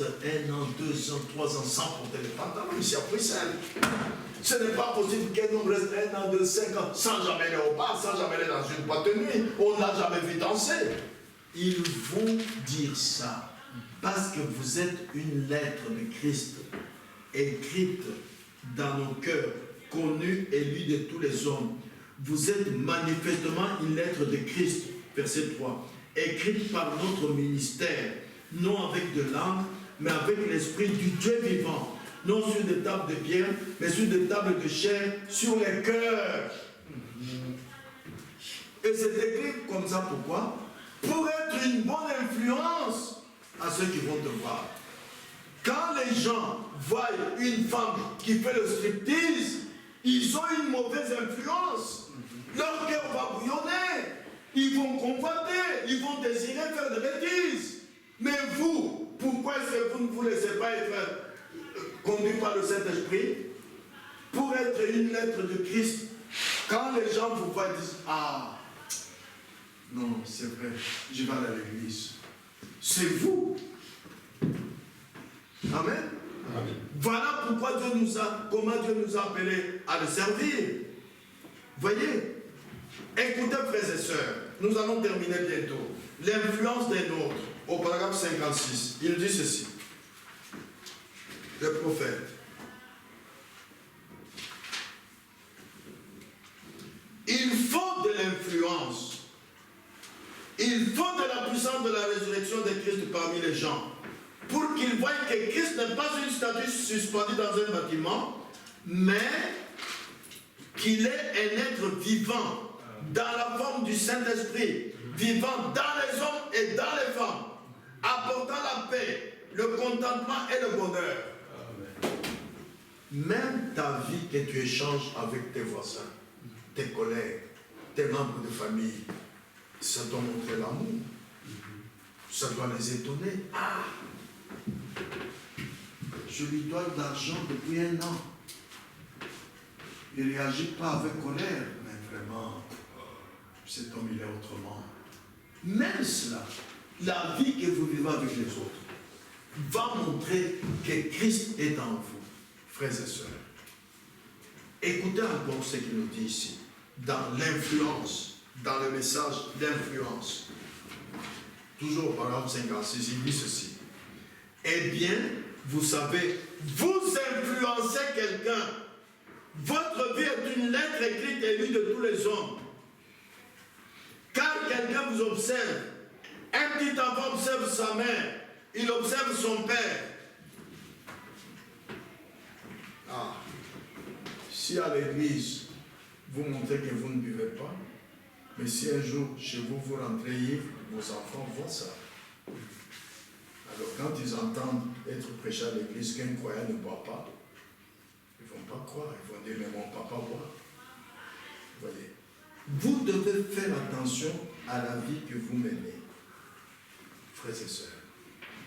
reste 1 an, 2 ans, 3 ans sans porter le pantalon ici à Bruxelles. Ce n'est pas possible qu'un homme reste 1 an, 2, 5 ans sans jamais aller au bar, sans jamais aller dans une boîte de nuit. On n'a jamais vu danser. Ils vont dire ça parce que vous êtes une lettre de Christ écrite dans nos cœurs, connue et lue de tous les hommes. Vous êtes manifestement une lettre de Christ, verset 3, écrite par notre ministère, non avec de langue, mais avec l'esprit du Dieu vivant, non sur des tables de pierre, mais sur des tables de chair, sur les cœurs. Et c'est écrit comme ça, pourquoi? Pour être une bonne influence à ceux qui vont te voir. Quand les gens voient une femme qui fait le striptease, ils ont une mauvaise influence. Leur cœur va bouillonner. Ils vont convoiter. Ils vont désirer faire des bêtises. Mais vous, pourquoi est-ce que vous ne vous laissez pas être conduit par le Saint-Esprit? Pour être une lettre de Christ. Quand les gens vous voient, ils disent, ah, non, c'est vrai, je vais aller à l'église. C'est vous. Amen. Amen. Voilà pourquoi comment Dieu nous a appelés à le servir. Voyez, écoutez frères et sœurs, nous allons terminer bientôt. L'influence des nôtres, au paragraphe 56, il dit ceci. Le prophète. Il faut de l'influence. Il faut de la puissance de la résurrection de Christ parmi les gens. Pour qu'ils voient que Christ n'est pas une statue suspendue dans un bâtiment, mais qu'il est un être vivant, dans la forme du Saint-Esprit, vivant dans les hommes et dans les femmes, apportant la paix, le contentement et le bonheur. Amen. Même ta vie que tu échanges avec tes voisins, tes collègues, tes membres de famille, ça doit montrer l'amour. Ça doit les étonner. Ah! Je lui dois de l'argent depuis 1 an. Il ne réagit pas avec colère, mais vraiment, cet homme, il est autrement. Même cela, la vie que vous vivez avec les autres, va montrer que Christ est en vous, frères et sœurs. Écoutez encore ce qu'il nous dit ici, dans l'influence, dans le message d'influence. Toujours au paragraphe 56, il dit ceci. Eh bien, vous savez, vous influencez quelqu'un. Votre vie est une lettre écrite et lue de tous les hommes. Car quelqu'un vous observe. Un petit enfant observe sa mère. Il observe son père. Ah. Si à l'église, vous montrez que vous ne buvez pas, mais si un jour, chez vous, vous rentrez ivre, vos enfants voient ça. Alors, quand ils entendent être prêchés à l'église qu'un croyant ne boit pas, ils ne vont pas croire. Ils vont dire, mais mon papa boit. Vous voyez. Vous devez faire attention à la vie que vous menez, frères et sœurs.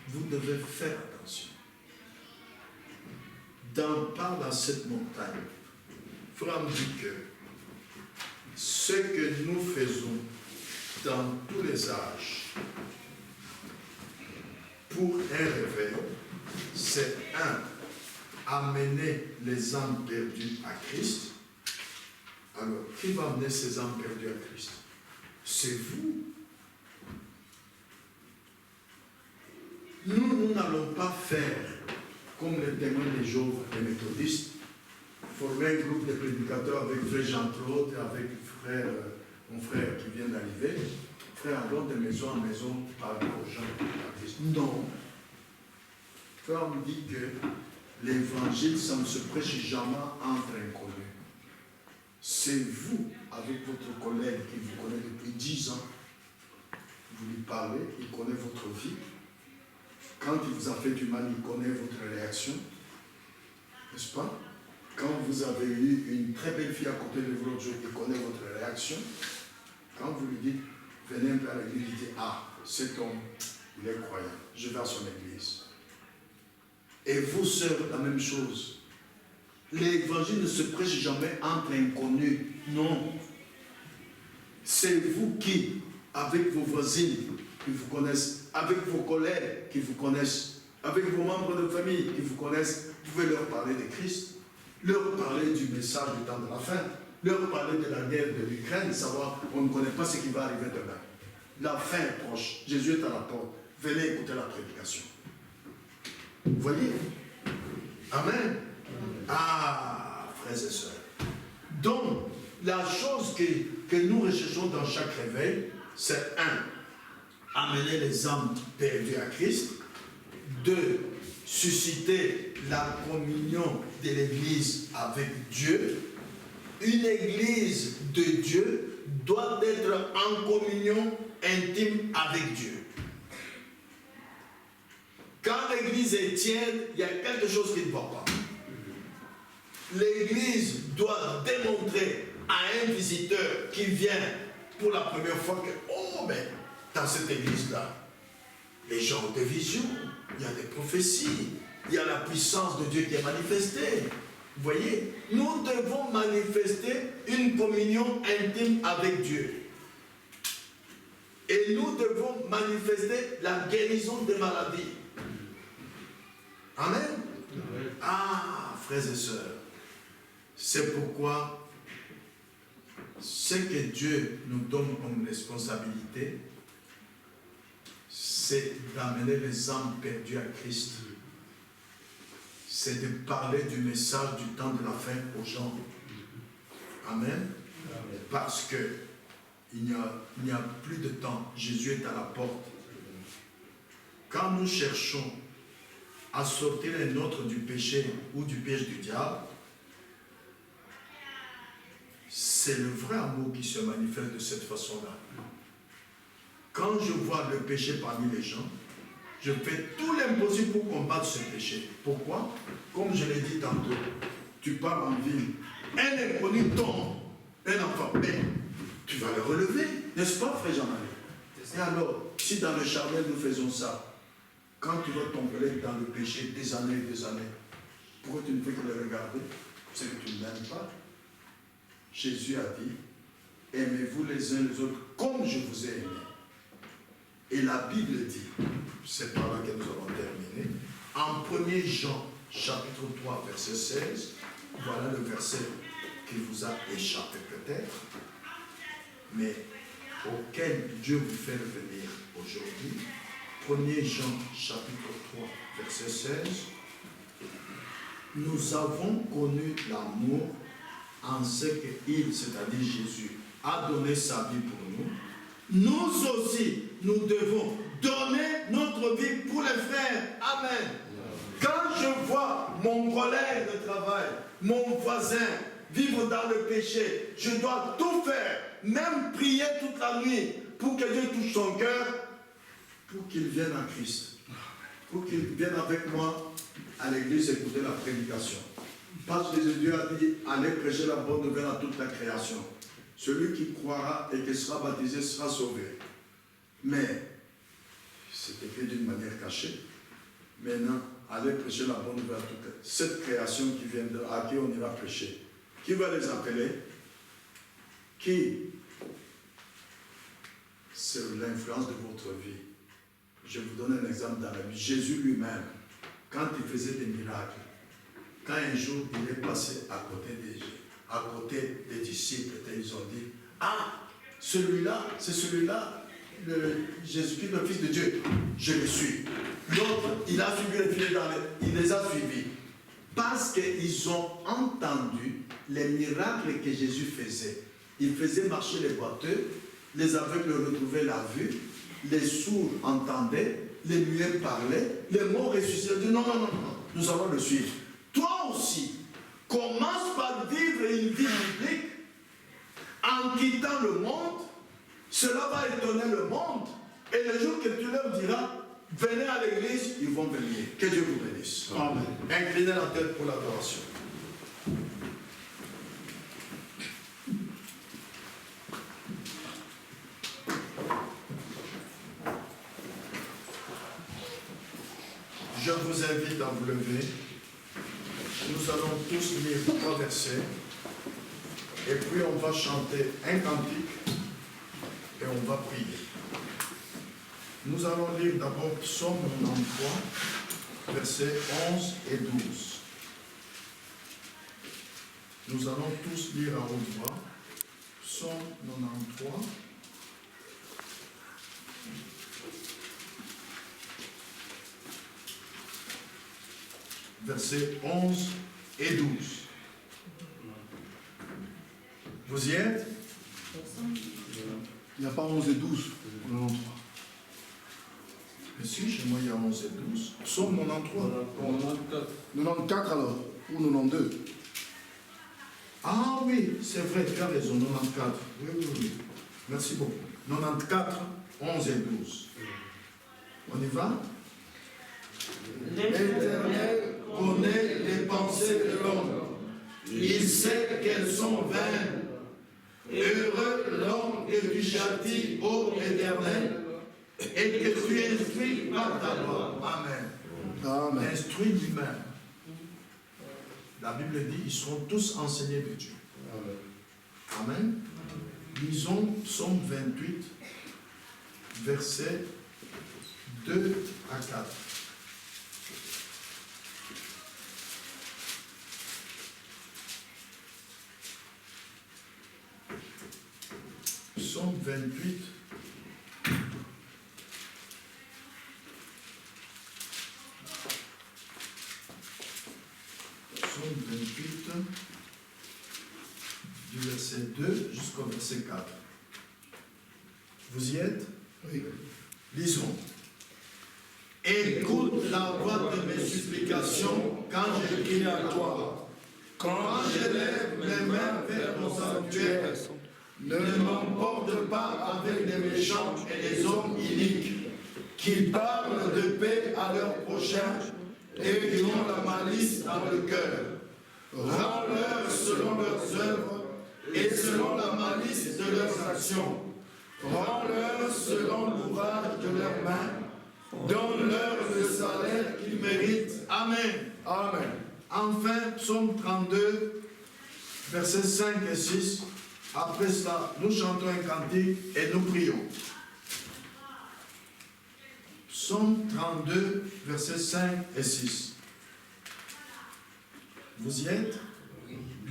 Vous devez faire attention. Par cette montagne, frère me dit que ce que nous faisons dans tous les âges pour un réveil, c'est amener les âmes perdues à Christ. Alors, qui va amener ces âmes perdues à Christ? C'est vous. Nous n'allons pas faire comme les témoins des Jéhovah, les méthodistes, former un groupe de prédicateurs avec frère Jean-Claude et avec mon frère qui vient d'arriver. Frère, allons de maison en maison parler aux gens à Christ. Non. Frère me dit que l'évangile, ça ne se prêche jamais entre inconnus. C'est vous, avec votre collègue qui vous connaît depuis 10 ans, vous lui parlez, il connaît votre vie. Quand il vous a fait du mal, il connaît votre réaction. N'est-ce pas? Quand vous avez eu une très belle fille à côté de vous, il connaît votre réaction. Quand vous lui dites, venez un peu à l'église, il dit, ah, cet homme, il est croyant, je vais à son église. Et vous, sœurs, la même chose. L'évangile ne se prêche jamais entre inconnus. Non. C'est vous qui, avec vos voisines qui vous connaissent, avec vos collègues qui vous connaissent, avec vos membres de famille qui vous connaissent, vous pouvez leur parler de Christ, leur parler du message du temps de la fin, leur parler de la guerre de l'Ukraine, savoir on ne connaît pas ce qui va arriver demain. La fin est proche, Jésus est à la porte, venez écouter la prédication. Vous voyez? Amen. Ah, frères et sœurs. Donc, la chose que nous recherchons dans chaque réveil, c'est 1, amener les âmes perdues à Christ. 2, susciter la communion de l'Église avec Dieu. Une Église de Dieu doit être en communion intime avec Dieu. Quand l'Église est tiède, il y a quelque chose qui ne va pas. L'Église doit démontrer à un visiteur qui vient pour la première fois que, oh, mais dans cette Église-là, les gens ont des visions, il y a des prophéties, il y a la puissance de Dieu qui est manifestée. Vous voyez, nous devons manifester une communion intime avec Dieu. Et nous devons manifester la guérison des maladies. Amen. Ah, frères et sœurs, c'est pourquoi ce que Dieu nous donne comme responsabilité, c'est d'amener les âmes perdues à Christ. C'est de parler du message du temps de la fin aux gens. Amen. Parce que il n'y a plus de temps. Jésus est à la porte. Quand nous cherchons à sortir les nôtres du péché ou du piège du diable, c'est le vrai amour qui se manifeste de cette façon-là. Quand je vois le péché parmi les gens, je fais tout l'impossible pour combattre ce péché. Pourquoi? Comme je l'ai dit tantôt, tu pars en ville, un inconnu tombe, un enfant paie, tu vas le relever, n'est-ce pas, frère Jean-Marie? Et alors, si dans le charnel nous faisons ça, quand tu vas tomber dans le péché des années, pourquoi tu ne fais que le regarder? C'est que tu ne l'aimes pas. Jésus a dit, aimez-vous les uns les autres comme je vous ai aimé. Et la Bible dit, c'est par là que nous avons terminé, en 1 Jean, chapitre 3, verset 16, voilà le verset qui vous a échappé peut-être, mais auquel Dieu vous fait revenir aujourd'hui. 1 Jean, chapitre 3, verset 16, nous avons connu l'amour en ce qu'il, c'est-à-dire Jésus, a donné sa vie pour nous. Nous aussi, nous devons donner notre vie pour les frères. Amen. Quand je vois mon collègue de travail, mon voisin vivre dans le péché, je dois tout faire, même prier toute la nuit pour que Dieu touche son cœur, pour qu'il vienne à Christ, pour qu'il vienne avec moi à l'église écouter la prédication. Parce que Dieu a dit, allez prêcher la bonne nouvelle à toute la création. Celui qui croira et qui sera baptisé sera sauvé. Mais, c'est écrit d'une manière cachée. Maintenant, allez prêcher la bonne nouvelle à toute cette création qui vient à qui on ira prêcher. Qui va les appeler? Qui? C'est l'influence de votre vie. Je vous donne un exemple dans la vie. Jésus lui-même, quand il faisait des miracles, quand un jour il est passé à côté des disciples, ils ont dit, ah, celui-là, c'est celui-là, Jésus-Christ, le Fils de Dieu, je le suis. L'autre, il a suivi les filets il les a suivis. Parce qu'ils ont entendu les miracles que Jésus faisait. Il faisait marcher les boiteux, les aveugles retrouvaient la vue, les sourds entendaient, les muets parlaient, les morts ressuscitaient. Non, nous allons le suivre. Toi aussi, commence par vivre une vie biblique en quittant le monde. Cela va étonner le monde. Et le jour que tu leur diras, venez à l'église, ils vont venir. Que Dieu vous bénisse. Amen. Inclinez la tête pour l'adoration. Je vous invite à vous lever. Nous allons tous lire 3 versets. Et puis on va chanter un cantique. Et on va prier. Nous allons lire d'abord Psaume 93. versets 11 et 12. Nous allons tous lire à haute voix. Psaume 93. Versets 11 et 12. Vous y êtes? Il n'y a pas 11 et 12 au 93. Mais si, chez moi il y a 11 et 12. Psaume 93. 94 alors, ou 92. Ah oui, c'est vrai, tu as raison, 94. Oui, oui, oui. Merci beaucoup. 94, 11 et 12. On y va? L'Éternel connaît les pensées de l'homme. Il sait qu'elles sont vaines. Heureux l'homme que tu châties, ô Éternel, et que tu instruis par ta loi. Amen. Amen. Instruis lui-même. La Bible dit, ils seront tous enseignés de Dieu. Amen. Lisons Psaume 28, versets 2 à 4. Psaume 28. Psaume 28, du verset 2 jusqu'au verset 4. Vous y êtes? Oui. Lisons. Écoute la voix de mes supplications quand je crie à toi. Quand je lève mes mains vers mon sanctuaire, ne m'emporte pas avec les méchants et les hommes iniques, qui parlent de paix à leur prochain et qui ont la malice dans le cœur. Rends-leur selon leurs œuvres et selon la malice de leurs actions. Rends-leur selon l'ouvrage de leurs mains. Donne-leur le salaire qu'ils méritent. Amen. Amen. Enfin, psaume 32, versets 5 et 6. Après cela, nous chantons un cantique et nous prions. Psaume 32, versets 5 et 6. Vous y êtes?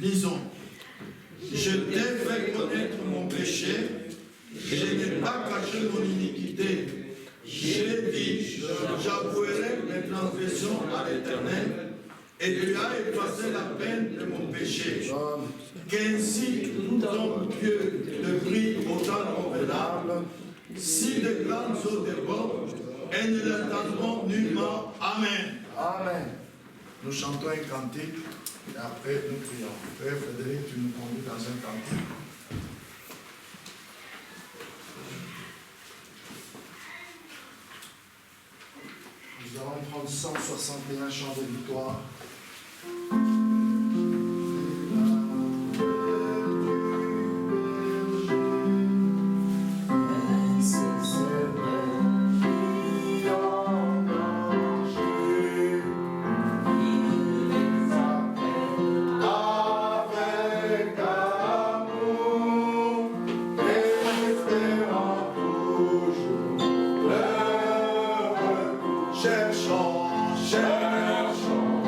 Lisons. Je t'ai fait connaître mon péché, je n'ai pas caché mon iniquité. J'ai dit, j'avouerai mes transgressions à l'Éternel, et tu as effacé la peine de mon péché. Qu'ainsi ton Dieu te brille au temps convenable, si de grandes eaux débordent, et ne l'attendront nullement. Amen. Amen. Nous chantons un cantique, et après nous prions. Frère Frédéric, tu nous conduis dans un cantique. Nous allons prendre 161 chants de victoire. Cherchons, cherchons.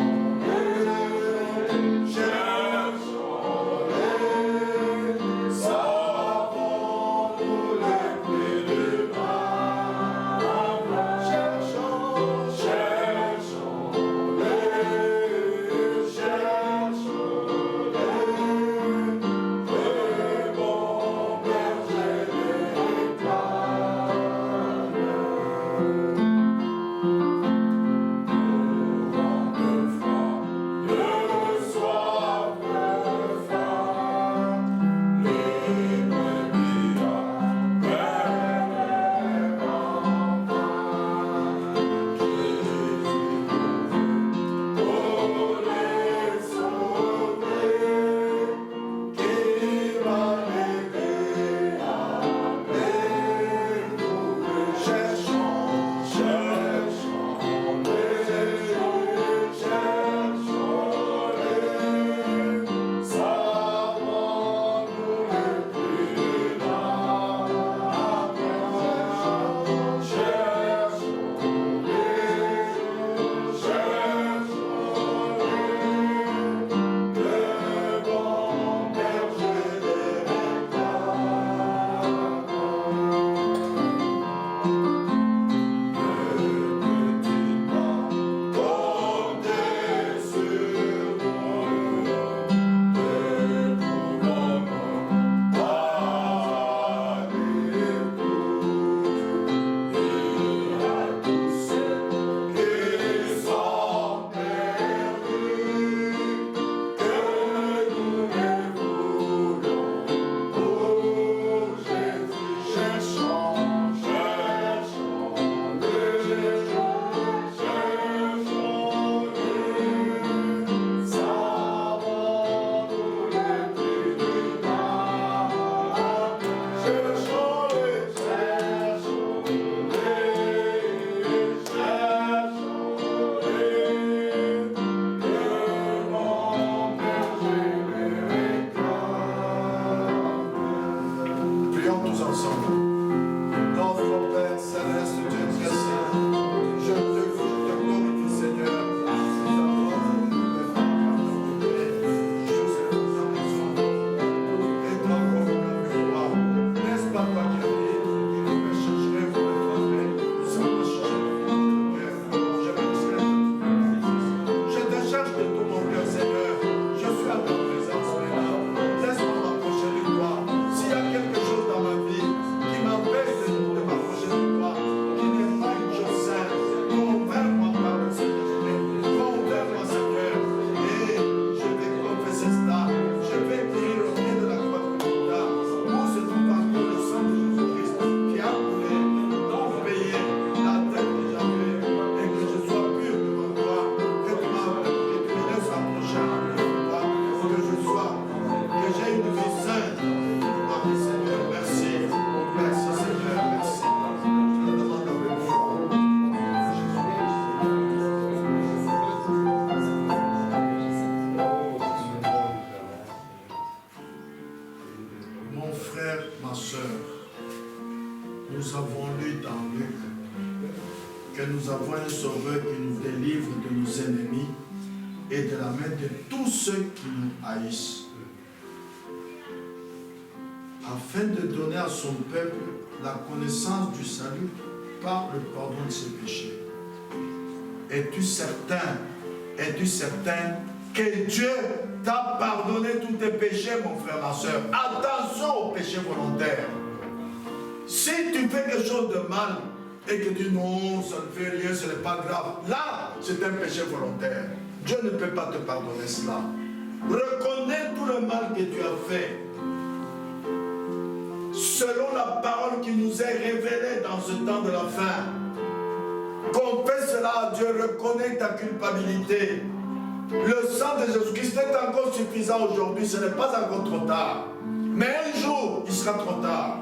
et de la main de tous ceux qui nous haïssent, afin de donner à son peuple la connaissance du salut par le pardon de ses péchés. Es-tu certain que Dieu t'a pardonné tous tes péchés, mon frère, ma soeur? Attention aux péchés volontaires. Si tu fais quelque chose de mal et que tu dis non, ça ne fait rien, ce n'est pas grave, là, c'est un péché volontaire. Dieu ne peut pas te pardonner cela. Reconnais tout le mal que tu as fait. Selon la parole qui nous est révélée dans ce temps de la fin, confesse cela à Dieu, reconnais ta culpabilité. Le sang de Jésus-Christ est encore suffisant aujourd'hui, ce n'est pas encore trop tard. Mais un jour, il sera trop tard,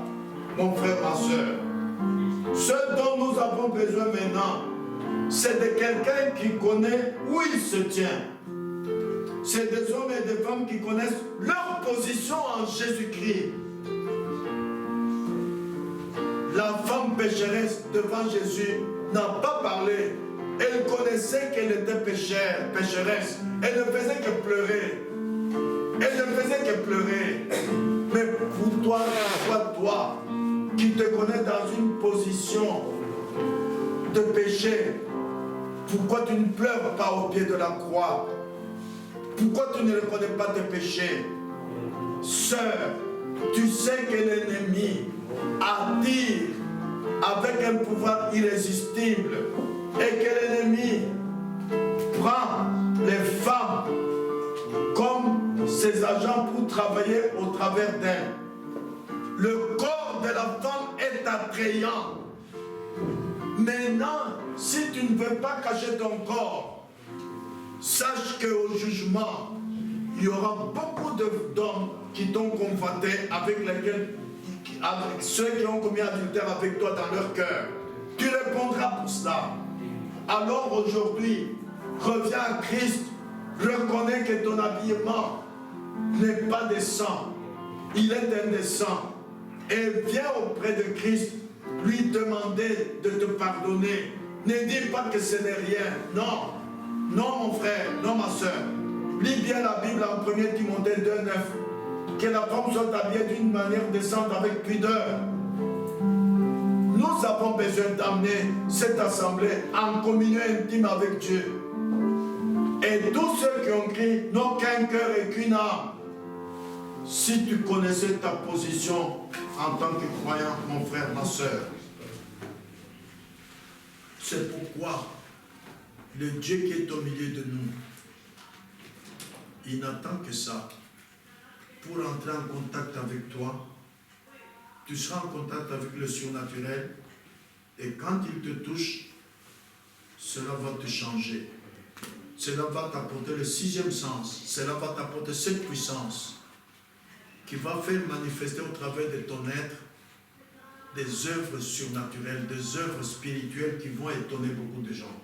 mon frère, ma soeur. Ce dont nous avons besoin maintenant, c'est de quelqu'un qui connaît où il se tient. C'est des hommes et des femmes qui connaissent leur position en Jésus-Christ. La femme pécheresse devant Jésus n'a pas parlé. Elle connaissait qu'elle était pécheresse. Elle ne faisait que pleurer. Mais pour toi qui te connais dans une position de péché, pourquoi tu ne pleures pas au pied de la croix? Pourquoi tu ne reconnais pas tes péchés? Sœur, tu sais que l'ennemi attire avec un pouvoir irrésistible et que l'ennemi prend les femmes comme ses agents pour travailler au travers d'elles. Le corps de la femme est attrayant. Maintenant, si tu ne veux pas cacher ton corps, sache qu'au jugement, il y aura beaucoup d'hommes qui t'ont convoité avec ceux qui ont commis adultère avec toi dans leur cœur. Tu répondras pour cela. Alors aujourd'hui, reviens à Christ, reconnais que ton habillement n'est pas décent, il est indécent, et viens auprès de Christ lui demander de te pardonner. Ne dis pas que ce n'est rien. Non, non mon frère, non ma soeur. Lis bien la Bible en 1 Timothée 2,9. Que la femme soit habillée d'une manière décente avec pudeur. Nous avons besoin d'amener cette assemblée en communion intime avec Dieu. Et tous ceux qui ont crié n'ont qu'un cœur et qu'une âme. Si tu connaissais ta position en tant que croyant, mon frère, ma soeur, c'est pourquoi le Dieu qui est au milieu de nous, il n'attend que ça. Pour entrer en contact avec toi, tu seras en contact avec le surnaturel et quand il te touche, cela va te changer. Cela va t'apporter le sixième sens. Cela va t'apporter cette puissance qui va faire manifester au travers de ton être des œuvres surnaturelles, des œuvres spirituelles qui vont étonner beaucoup de gens.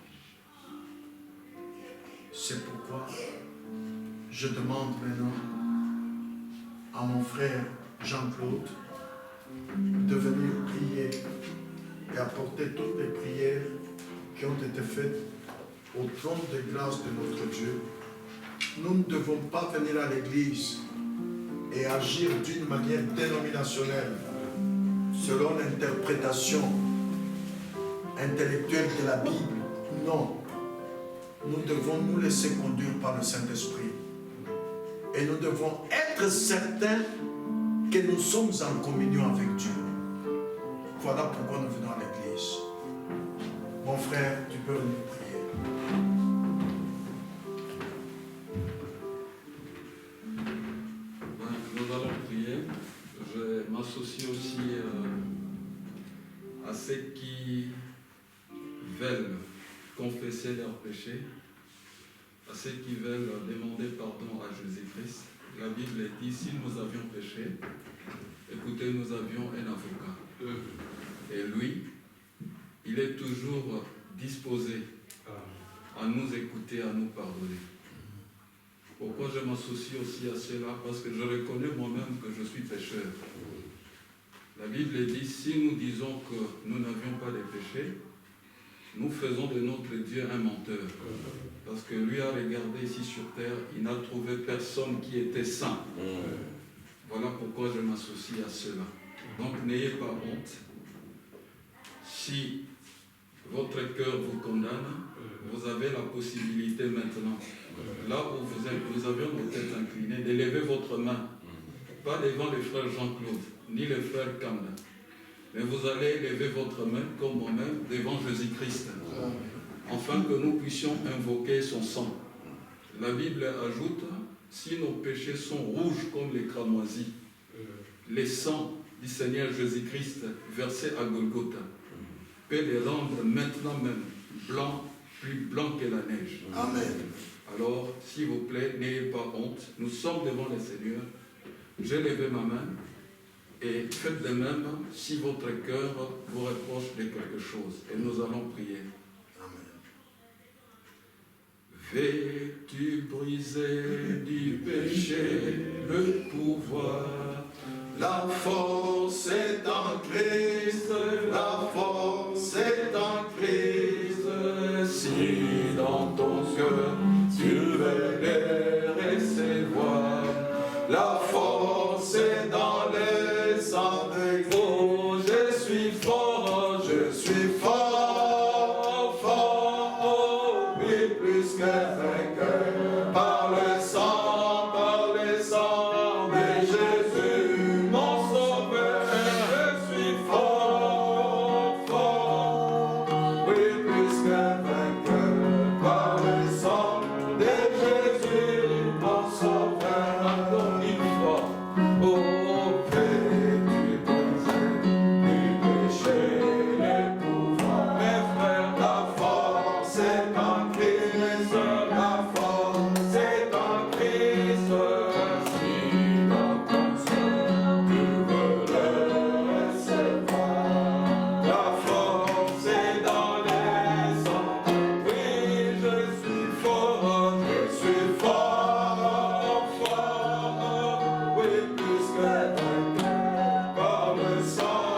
C'est pourquoi je demande maintenant à mon frère Jean-Claude de venir prier et apporter toutes les prières qui ont été faites au trône de grâce de notre Dieu. Nous ne devons pas venir à l'église et agir d'une manière dénominationnelle selon l'interprétation intellectuelle de la Bible. Non. Nous devons nous laisser conduire par le Saint-Esprit. Et nous devons être certains que nous sommes en communion avec Dieu. Voilà pourquoi nous venons à l'église. Mon frère, tu peux nous prier. Nous allons prier. Je m'associe aussi à ceux qui veulent confesser leurs péchés, à ceux qui veulent demander pardon à Jésus-Christ. La Bible dit, si nous avions péché, écoutez, nous avions un avocat. Et lui, il est toujours disposé à nous écouter, à nous pardonner. Pourquoi je m'associe aussi à cela? Parce que je reconnais moi-même que je suis pécheur. La Bible dit, si nous disons que nous n'avions pas de péché, nous faisons de notre Dieu un menteur. Parce que lui a regardé ici sur terre, il n'a trouvé personne qui était saint. Voilà pourquoi je m'associe à cela. Donc n'ayez pas honte. Si votre cœur vous condamne, vous avez la possibilité maintenant, là où nous avions nos têtes inclinées, d'élever votre main, pas devant le frère Jean-Claude, ni le frère Kanda, mais vous allez élever votre main comme moi-même devant Jésus-Christ, afin que nous puissions invoquer son sang. La Bible ajoute, si nos péchés sont rouges comme les cramoisis, les sangs du Seigneur Jésus-Christ versés à Golgotha peut les rendre maintenant même blancs, plus blancs que la neige. Amen. Alors, s'il vous plaît, n'ayez pas honte. Nous sommes devant le Seigneur. J'ai levé ma main et faites de même si votre cœur vous reproche de quelque chose. Et nous allons prier. Veux-tu briser du péché le pouvoir? La force est en Christ, la force est en Christ. Si dans ton cœur tu veux les recevoir, la force est dans le sang de Christ. Oh, je suis fort, fort, oui, plus que vainqueur, par le sang de Jésus, mon sauveur. Je suis fort, oui, plus que vainqueur, par le sang de Jésus, mon sauveur. Encore une fois, oh, fais-tu briser du péché le pouvoir. Mes frères, la force est en Christ, la force est en Christ. Si dans ton cœur tu veux le recevoir, la force est dans les sangs. Oui, je suis fort, oui, plus que vainqueur, par le sang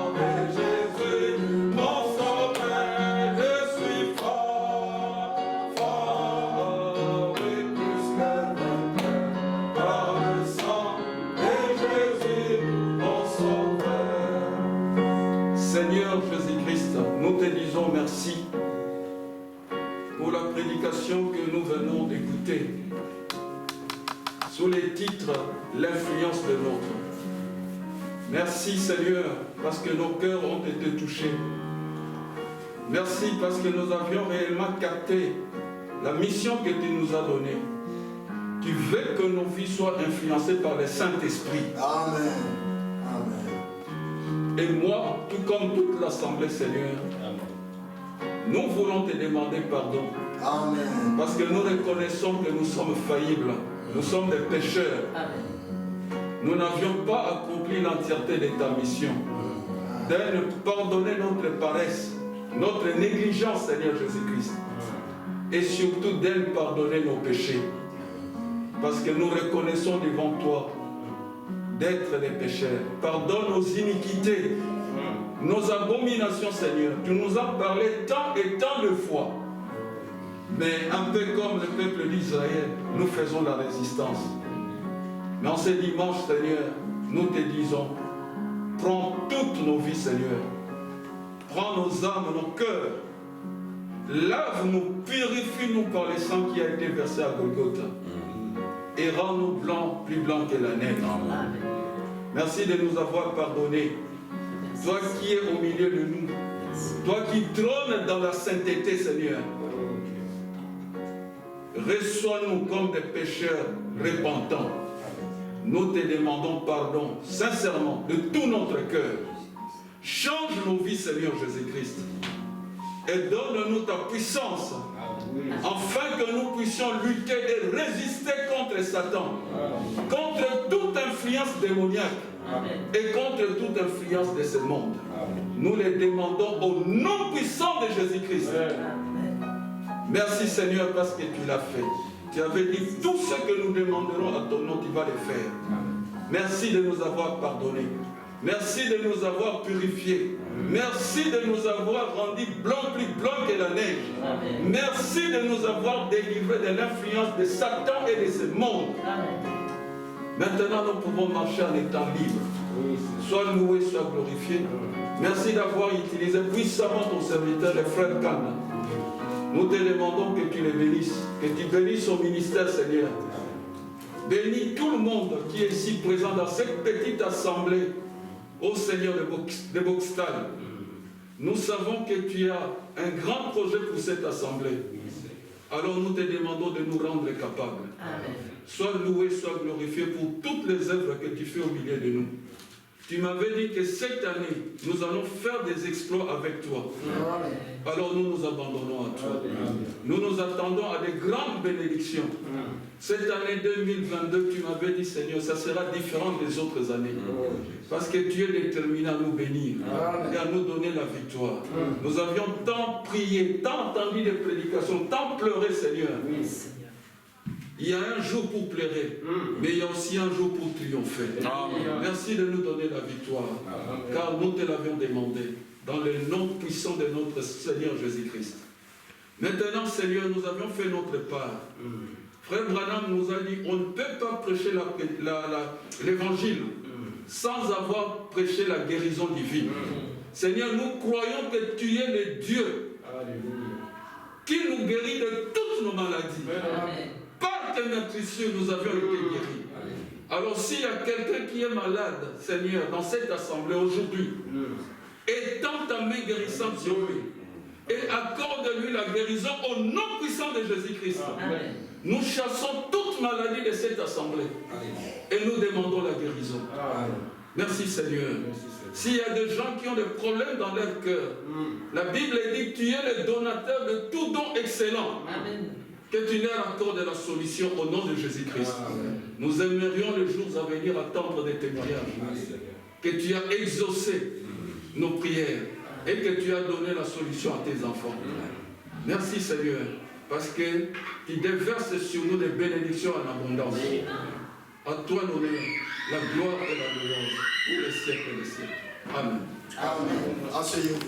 de Jésus, mon sauveur. Je suis fort, oui, plus que vainqueur, par le sang de Jésus, mon sauveur. Seigneur Jésus-Christ, nous te disons merci pour la prédication que nous venons d'écouter sous les titres « L'influence de l'autre ». Merci Seigneur parce que nos cœurs ont été touchés. Merci parce que nous avions réellement capté la mission que tu nous as donnée. Tu veux que nos vies soient influencées par le Saint-Esprit. Amen. Amen. Et moi, tout comme toute l'Assemblée, Seigneur, nous voulons te demander pardon. Amen. Parce que nous reconnaissons que nous sommes faillibles. Nous sommes des pécheurs. Nous n'avions pas accompli l'entièreté de ta mission. Donne, pardonner notre paresse, notre négligence, Seigneur Jésus-Christ. Et surtout, donne, pardonner nos péchés. Parce que nous reconnaissons devant toi d'être des pécheurs. Pardonne nos iniquités, nos abominations, Seigneur. Tu nous as parlé tant et tant de fois. Mais un peu comme le peuple d'Israël, nous faisons la résistance. Mais en ce dimanche, Seigneur, nous te disons, prends toutes nos vies, Seigneur. Prends nos âmes, nos cœurs. Lave-nous, purifie-nous par le sang qui a été versé à Golgotha. Et rends-nous blancs, plus blancs que la neige. Merci de nous avoir pardonnés. Toi qui es au milieu de nous. Toi qui trônes dans la sainteté, Seigneur. Reçois-nous comme des pécheurs repentants. Nous te demandons pardon, sincèrement, de tout notre cœur. Change nos vies, Seigneur Jésus-Christ. Et donne-nous ta puissance, afin que nous puissions lutter et résister contre Satan, contre toute influence démoniaque et contre toute influence de ce monde. Nous les demandons au nom puissant de Jésus-Christ. Merci Seigneur parce que tu l'as fait. Tu avais dit tout ce que nous demanderons à ton nom, tu vas le faire. Merci de nous avoir pardonnés. Merci de nous avoir purifiés. Merci de nous avoir rendus blancs, plus blancs que la neige. Merci de nous avoir délivrés de l'influence de Satan et de ce monde. Maintenant, nous pouvons marcher en étant libres. Sois loué, sois glorifié. Merci d'avoir utilisé puissamment ton serviteur, le frère Kanda. Nous te demandons que tu les bénisses, que tu bénisses son ministère, Seigneur. Bénis tout le monde qui est ici présent dans cette petite assemblée, ô Seigneur de Boxtal. Nous savons que tu as un grand projet pour cette assemblée. Alors nous te demandons de nous rendre capables. Amen. Sois loué, sois glorifié pour toutes les œuvres que tu fais au milieu de nous. Tu m'avais dit que cette année, nous allons faire des exploits avec toi. Amen. Alors nous nous abandonnons à toi. Amen. Nous nous attendons à des grandes bénédictions. Amen. Cette année 2022, tu m'avais dit, Seigneur, ça sera différent des autres années. Amen. Parce que tu es déterminé à nous bénir. Amen. Et à nous donner la victoire. Amen. Nous avions tant prié, tant entendu des prédications, tant pleuré, Seigneur. Oui. Il y a un jour pour pleurer, mais il y a aussi un jour pour triompher. Amen. Merci de nous donner la victoire, car nous te l'avions demandé, dans le nom puissant de notre Seigneur Jésus-Christ. Maintenant, Seigneur, nous avions fait notre part. Frère Branham nous a dit, on ne peut pas prêcher l'évangile sans avoir prêché la guérison divine. Seigneur, nous croyons que tu es le Dieu qui nous guérit de toutes nos maladies. Amen. Par tes meurtrissures, nous avions été guéris. Alors s'il y a quelqu'un qui est malade, Seigneur, dans cette assemblée aujourd'hui, étends ta main guérissante sur lui et accorde-lui la guérison au nom puissant de Jésus-Christ. Nous chassons toute maladie de cette assemblée et nous demandons la guérison. Merci Seigneur. S'il y a des gens qui ont des problèmes dans leur cœur, la Bible dit que tu es le donateur de tout don excellent. Amen. Que tu leur accordes la solution au nom de Jésus-Christ. Nous aimerions les jours à venir attendre des témoignages. Que tu as exaucé nos prières et que tu as donné la solution à tes enfants. Merci Seigneur, parce que tu déverses sur nous des bénédictions en abondance. À toi l'honneur, la gloire et la louange pour les siècles et les siècles. Amen. Amen. Asseyez-vous.